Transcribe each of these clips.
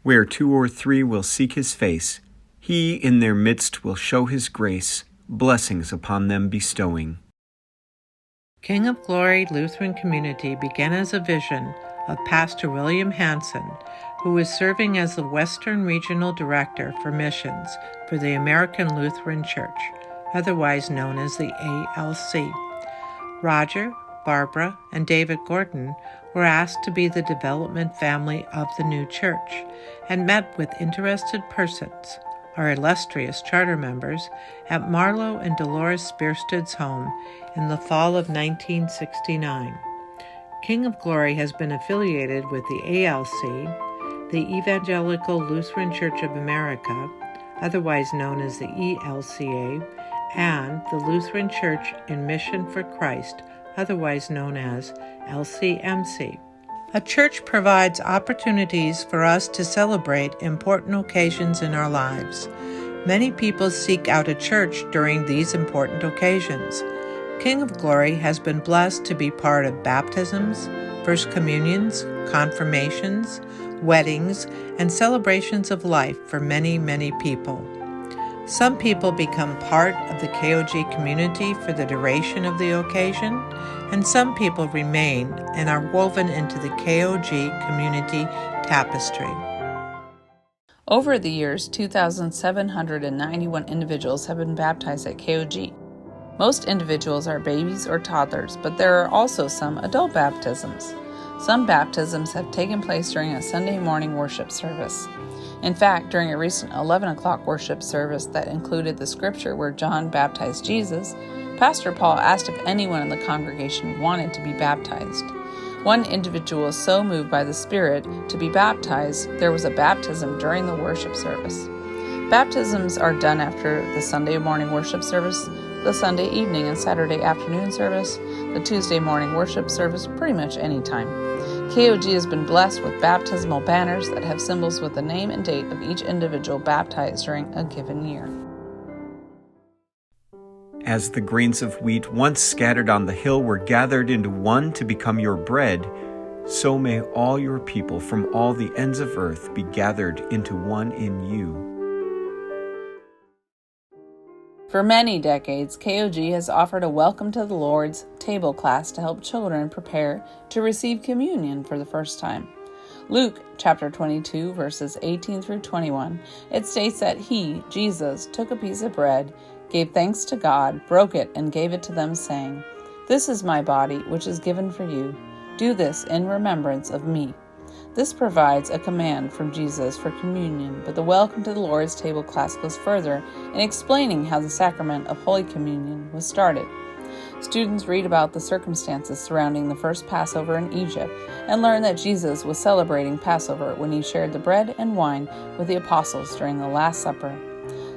Where 2 or 3 will seek his face, he in their midst will show his grace, blessings upon them bestowing. King of Glory Lutheran Community began as a vision of Pastor William Hansen, who is serving as the Western Regional Director for Missions for the American Lutheran Church, otherwise known as the ALC. Roger, Barbara, and David Gordon were asked to be the development family of the new church and met with interested persons, our illustrious charter members, at Marlowe and Dolores Biersted's home in the fall of 1969. King of Glory has been affiliated with the ALC, the Evangelical Lutheran Church of America, otherwise known as the ELCA, and the Lutheran Church in Mission for Christ, otherwise known as LCMC. A church provides opportunities for us to celebrate important occasions in our lives. Many people seek out a church during these important occasions. King of Glory has been blessed to be part of baptisms, first communions, confirmations, weddings, and celebrations of life for many, many people. Some people become part of the KOG community for the duration of the occasion, and some people remain and are woven into the KOG community tapestry. Over the years, 2,791 individuals have been baptized at KOG. Most individuals are babies or toddlers, but there are also some adult baptisms. Some baptisms have taken place during a Sunday morning worship service. In fact, during a recent 11 o'clock worship service that included the scripture where John baptized Jesus, Pastor Paul asked if anyone in the congregation wanted to be baptized. One individual was so moved by the Spirit to be baptized, there was a baptism during the worship service. Baptisms are done after the Sunday morning worship service, the Sunday evening and Saturday afternoon service, the Tuesday morning worship service, pretty much any time. KOG has been blessed with baptismal banners that have symbols with the name and date of each individual baptized during a given year. As the grains of wheat once scattered on the hill were gathered into one to become your bread, so may all your people from all the ends of earth be gathered into one in you. For many decades, KOG has offered a Welcome to the Lord's table class to help children prepare to receive communion for the first time. Luke chapter 22, verses 18 through 21, it states that he, Jesus, took a piece of bread, gave thanks to God, broke it, and gave it to them, saying, "This is my body, which is given for you. Do this in remembrance of me." This provides a command from Jesus for communion, but the Welcome to the Lord's Table class goes further in explaining how the sacrament of Holy Communion was started. Students read about the circumstances surrounding the first Passover in Egypt and learn that Jesus was celebrating Passover when he shared the bread and wine with the apostles during the Last Supper.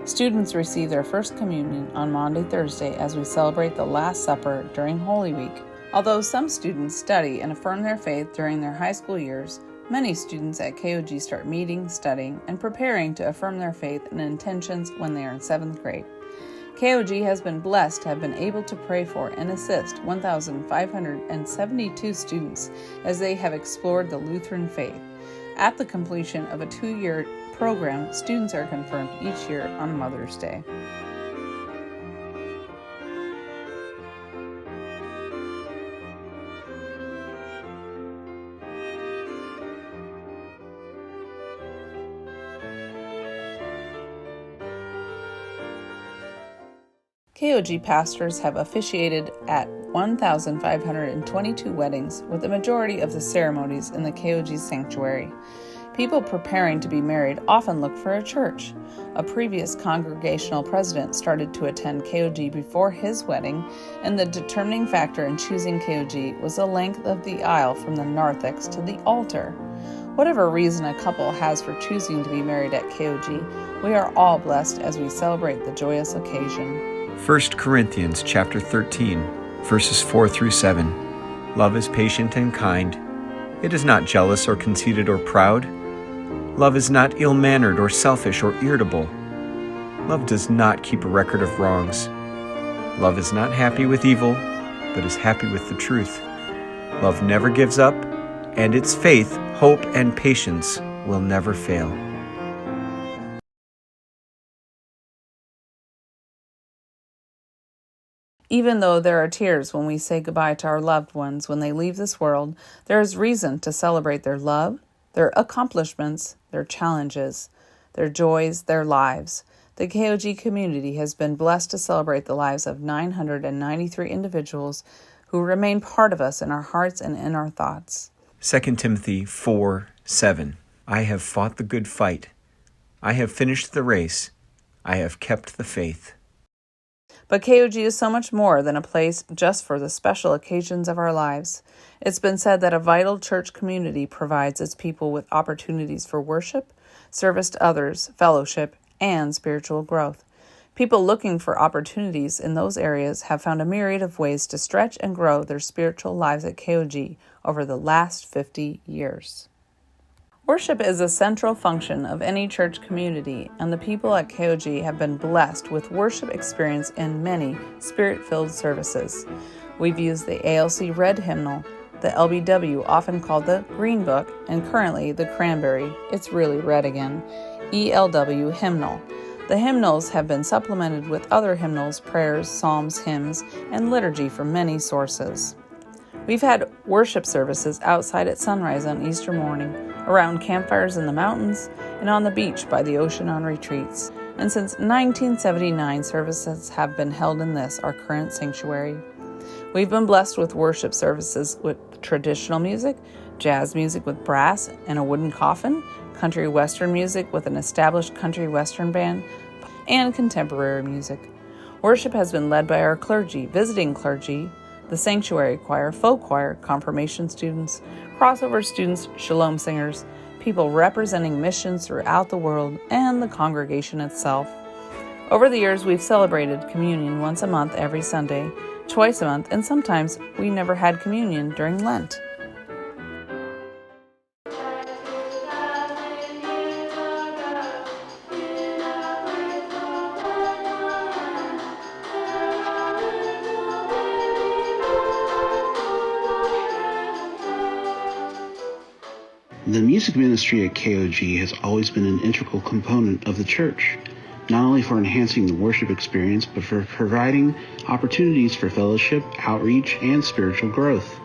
Students receive their first communion on Maundy Thursday as we celebrate the Last Supper during Holy Week. Although some students study and affirm their faith during their high school years, many students at KOG start meeting, studying, and preparing to affirm their faith and intentions when they are in 7th grade. KOG has been blessed to have been able to pray for and assist 1,572 students as they have explored the Lutheran faith. At the completion of a 2-year program, students are confirmed each year on Mother's Day. KOG pastors have officiated at 1,522 weddings, with the majority of the ceremonies in the KOG sanctuary. People preparing to be married often look for a church. A previous congregational president started to attend KOG before his wedding, and the determining factor in choosing KOG was the length of the aisle from the narthex to the altar. Whatever reason a couple has for choosing to be married at KOG, we are all blessed as we celebrate the joyous occasion. 1 Corinthians chapter 13, verses 4 through 7. Love is patient and kind. It is not jealous or conceited or proud. Love is not ill-mannered or selfish or irritable. Love does not keep a record of wrongs. Love is not happy with evil, but is happy with the truth. Love never gives up, and its faith, hope, and patience will never fail. Even though there are tears when we say goodbye to our loved ones when they leave this world, there is reason to celebrate their love, their accomplishments, their challenges, their joys, their lives. The KOG community has been blessed to celebrate the lives of 993 individuals who remain part of us in our hearts and in our thoughts. 2 Timothy 4:7. I have fought the good fight. I have finished the race. I have kept the faith. But KOG is so much more than a place just for the special occasions of our lives. It's been said that a vital church community provides its people with opportunities for worship, service to others, fellowship, and spiritual growth. People looking for opportunities in those areas have found a myriad of ways to stretch and grow their spiritual lives at KOG over the last 50 years. Worship is a central function of any church community, and the people at KOG have been blessed with worship experience in many spirit-filled services. We've used the ALC Red Hymnal, the LBW, often called the Green Book, and currently the Cranberry, it's really red again, ELW Hymnal. The hymnals have been supplemented with other hymnals, prayers, psalms, hymns, and liturgy from many sources. We've had worship services outside at sunrise on Easter morning, around campfires in the mountains, and on the beach by the ocean on retreats. And since 1979, services have been held in this, our current sanctuary. We've been blessed with worship services with traditional music, jazz music with brass and a wooden coffin, country western music with an established country western band, and contemporary music. Worship has been led by our clergy, visiting clergy, the sanctuary choir, folk choir, confirmation students, crossover students, shalom singers, people representing missions throughout the world, and the congregation itself. Over the years, we've celebrated communion once a month every Sunday, twice a month, and sometimes we never had communion during Lent. The music ministry at KOG has always been an integral component of the church, not only for enhancing the worship experience, but for providing opportunities for fellowship, outreach, and spiritual growth.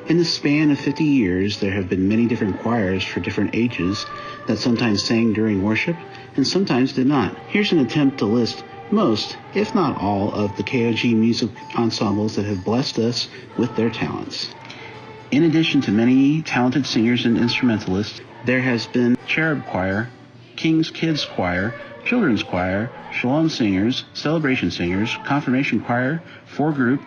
In the span of 50 years, there have been many different choirs for different ages that sometimes sang during worship and sometimes did not. Here's an attempt to list most, if not all, of the KOG music ensembles that have blessed us with their talents. In addition to many talented singers and instrumentalists, there has been Cherub Choir, King's Kids Choir, Children's Choir, Shalom Singers, Celebration Singers, Confirmation Choir, Four Group,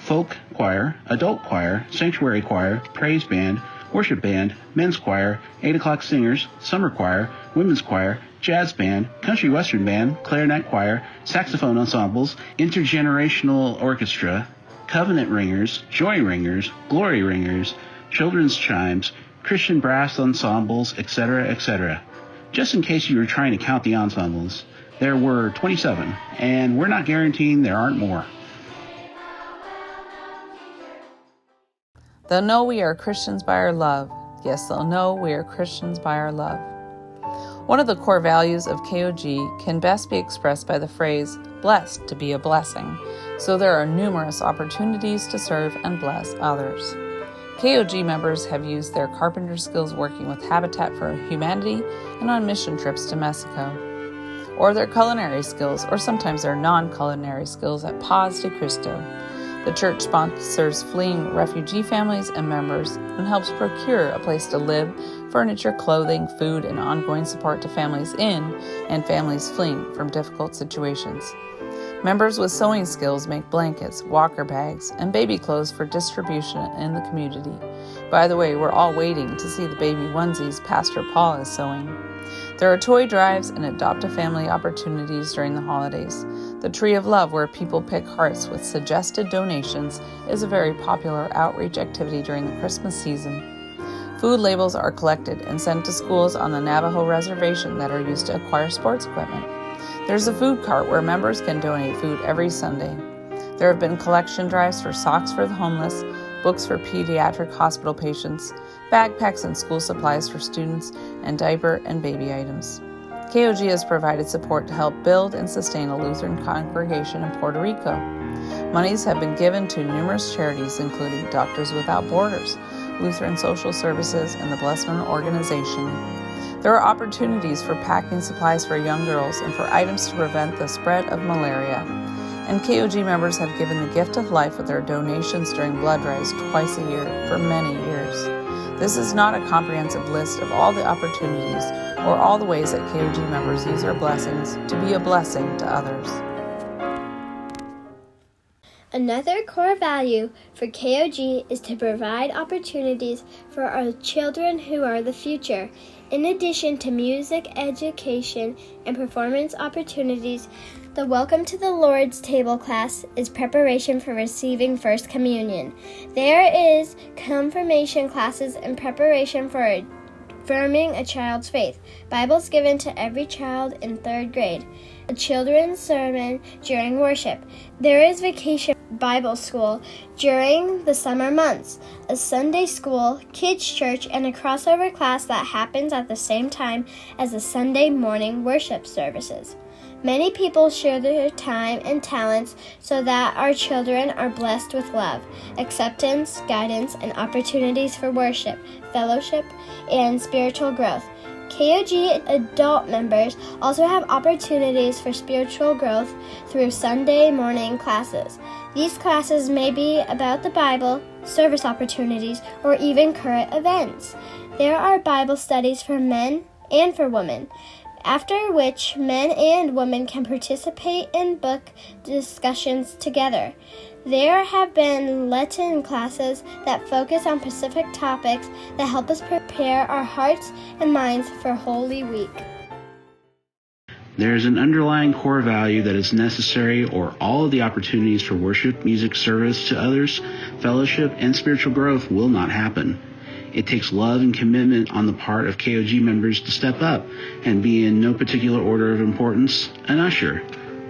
Folk Choir, Adult Choir, Sanctuary Choir, Praise Band, Worship Band, Men's Choir, 8 O'Clock Singers, Summer Choir, Women's Choir, Jazz Band, Country Western Band, Clarinet Choir, Saxophone Ensembles, Intergenerational Orchestra, Covenant Ringers, Joy Ringers, Glory Ringers, Children's Chimes, Christian Brass Ensembles, etc., etc. Just in case you were trying to count the ensembles, there were 27, and we're not guaranteeing there aren't more. They'll know we are Christians by our love. Yes, they'll know we are Christians by our love. One of the core values of KOG can best be expressed by the phrase, blessed to be a blessing, so there are numerous opportunities to serve and bless others. KOG members have used their carpenter skills working with Habitat for Humanity and on mission trips to Mexico, or their culinary skills, or sometimes their non-culinary skills at Paz de Cristo. The church sponsors fleeing refugee families and members and helps procure a place to live, furniture, clothing, food, and ongoing support to families in and families fleeing from difficult situations. Members with sewing skills make blankets, walker bags, and baby clothes for distribution in the community. By the way, we're all waiting to see the baby onesies Pastor Paul is sewing. There are toy drives and adopt-a-family opportunities during the holidays. The Tree of Love, where people pick hearts with suggested donations, is a very popular outreach activity during the Christmas season. Food labels are collected and sent to schools on the Navajo reservation that are used to acquire sports equipment. There's a food cart where members can donate food every Sunday. There have been collection drives for socks for the homeless, books for pediatric hospital patients, backpacks and school supplies for students, and diaper and baby items. KOG has provided support to help build and sustain a Lutheran congregation in Puerto Rico. Monies have been given to numerous charities, including Doctors Without Borders, Lutheran Social Services, and the Blessman Organization. There are opportunities for packing supplies for young girls and for items to prevent the spread of malaria. And KOG members have given the gift of life with their donations during blood drives twice a year for many years. This is not a comprehensive list of all the opportunities or all the ways that KOG members use our blessings to be a blessing to others. Another core value for KOG is to provide opportunities for our children who are the future. In addition to music, education, and performance opportunities, the Welcome to the Lord's Table class is preparation for receiving First Communion. There is confirmation classes and preparation for affirming a child's faith. Bibles given to every child in 3rd grade. A children's sermon during worship. There is vacation Bible school during the summer months, a Sunday school, kids church, and a crossover class that happens at the same time as the Sunday morning worship services. Many people share their time and talents so that our children are blessed with love, acceptance, guidance, and opportunities for worship, fellowship, and spiritual growth. KOG adult members also have opportunities for spiritual growth through Sunday morning classes. These classes may be about the Bible, service opportunities, or even current events. There are Bible studies for men and for women, after which men and women can participate in book discussions together. There have been Latin classes that focus on specific topics that help us prepare our hearts and minds for Holy Week. There is an underlying core value that is necessary, or all of the opportunities for worship, music, service to others, fellowship, and spiritual growth will not happen. It takes love and commitment on the part of KOG members to step up and be, in no particular order of importance, an usher,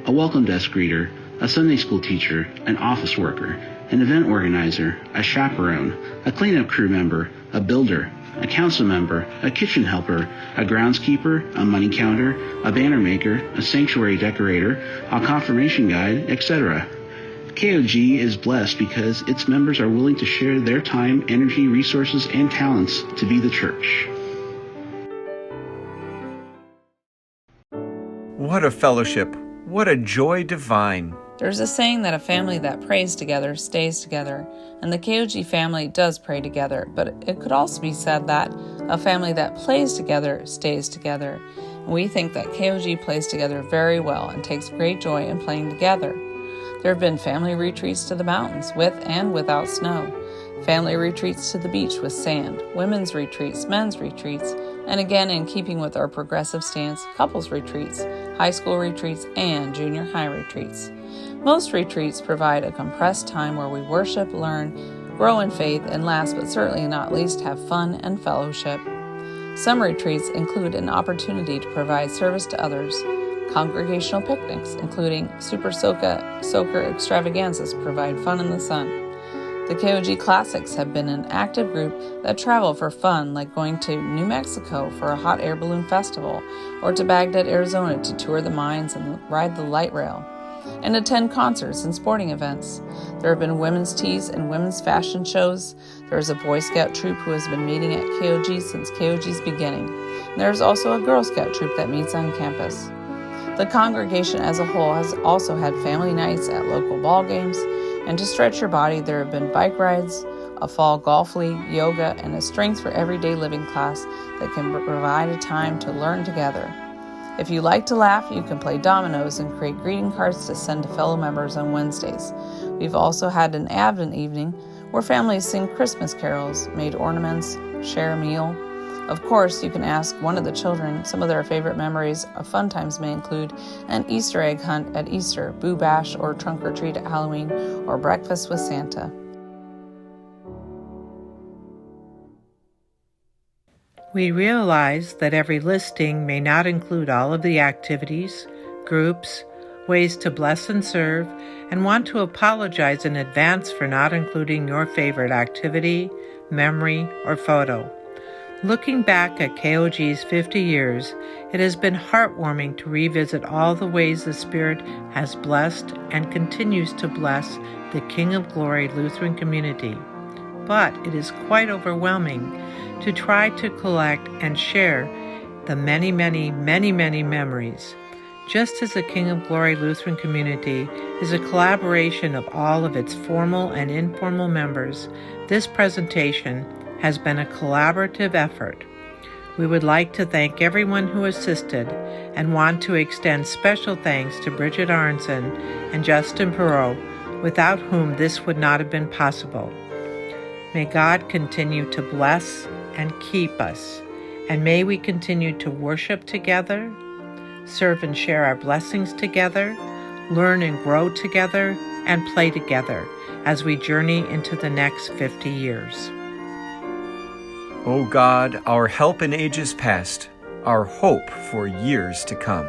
a welcome desk greeter, a Sunday school teacher, an office worker, an event organizer, a chaperone, a cleanup crew member, a builder, a council member, a kitchen helper, a groundskeeper, a money counter, a banner maker, a sanctuary decorator, a confirmation guide, etc. KOG is blessed because its members are willing to share their time, energy, resources, and talents to be the church. What a fellowship! What a joy divine! There's a saying that a family that prays together stays together, and the KOG family does pray together, but it could also be said that a family that plays together stays together. And we think that KOG plays together very well and takes great joy in playing together. There have been family retreats to the mountains with and without snow, family retreats to the beach with sand, women's retreats, men's retreats, and again, in keeping with our progressive stance, couples retreats, high school retreats, and junior high retreats. Most retreats provide a compressed time where we worship, learn, grow in faith, and last but certainly not least, have fun and fellowship. Some retreats include an opportunity to provide service to others, congregational picnics, including Super Soaker extravaganzas, provide fun in the sun. The KOG Classics have been an active group that travel for fun, like going to New Mexico for a hot air balloon festival, or to Baghdad, Arizona to tour the mines and ride the light rail, and attend concerts and sporting events. There have been women's teas and women's fashion shows. There is a Boy Scout troop who has been meeting at KOG since KOG's beginning. And there is also a Girl Scout troop that meets on campus. The congregation as a whole has also had family nights at local ball games, and to stretch your body, there have been bike rides, a fall golf league, yoga, and a strength for everyday living class that can provide a time to learn together. If you like to laugh, you can play dominoes and create greeting cards to send to fellow members on Wednesdays. We've also had an Advent evening where families sing Christmas carols, made ornaments, share a meal. Of course, you can ask one of the children. Some of their favorite memories of fun times may include an Easter egg hunt at Easter, Boo Bash or trunk or treat at Halloween, or breakfast with Santa. We realize that every listing may not include all of the activities, groups, ways to bless and serve, and want to apologize in advance for not including your favorite activity, memory, or photo. Looking back at KOG's 50 years, it has been heartwarming to revisit all the ways the Spirit has blessed and continues to bless the King of Glory Lutheran community. But it is quite overwhelming to try to collect and share the many memories. Just as the King of Glory Lutheran community is a collaboration of all of its formal and informal members, this presentation has been a collaborative effort. We would like to thank everyone who assisted and want to extend special thanks to Bridget Aronson and Justin Perot, without whom this would not have been possible. May God continue to bless and keep us, and may we continue to worship together, serve and share our blessings together, learn and grow together, and play together as we journey into the next 50 years. O God, our help in ages past, our hope for years to come.